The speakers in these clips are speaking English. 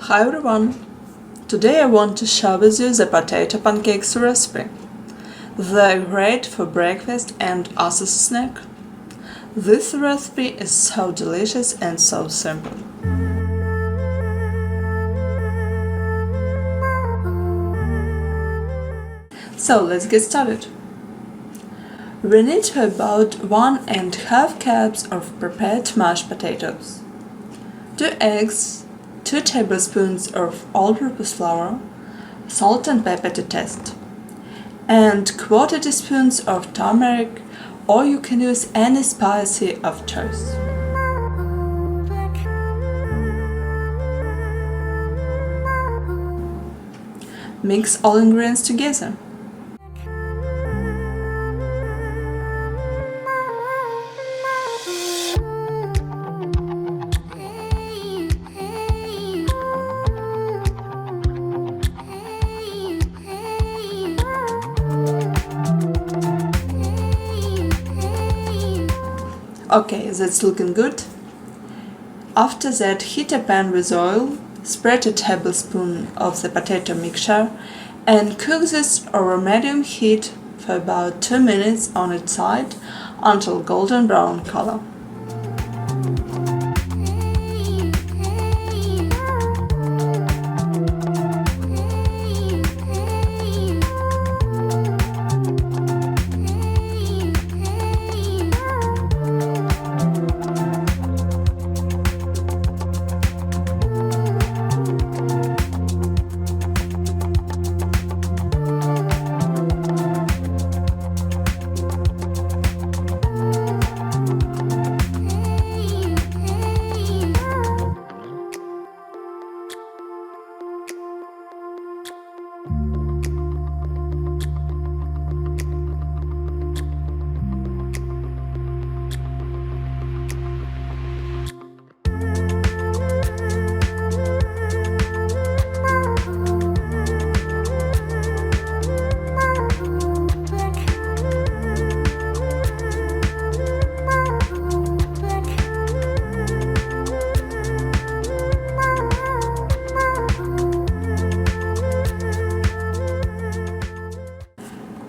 Hi everyone! Today I want to share with you the potato pancakes recipe. They're great for breakfast and as a snack. This recipe is so delicious and so simple. So let's get started. We need about 1.5 cups of prepared mashed potatoes, 2 eggs, 2 tablespoons of all-purpose flour, salt and pepper to taste, and 1/4 teaspoons of turmeric, or you can use any spice of choice. Mix all ingredients together. Okay, that's looking good. After that, heat a pan with oil, spread a tablespoon of the potato mixture, and cook this over medium heat for about 2 minutes on its side until golden brown color.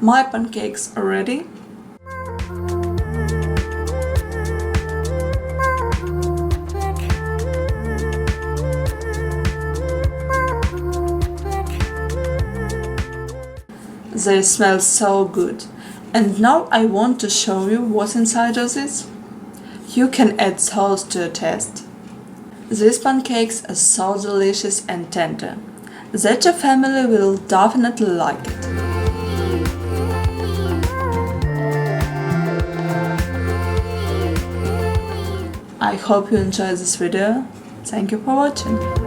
My pancakes are ready. They smell so good. And now I want to show you what's inside of this. You can add sauce to your taste. These pancakes are so delicious and tender that your family will definitely like it. I hope you enjoyed this video. Thank you for watching.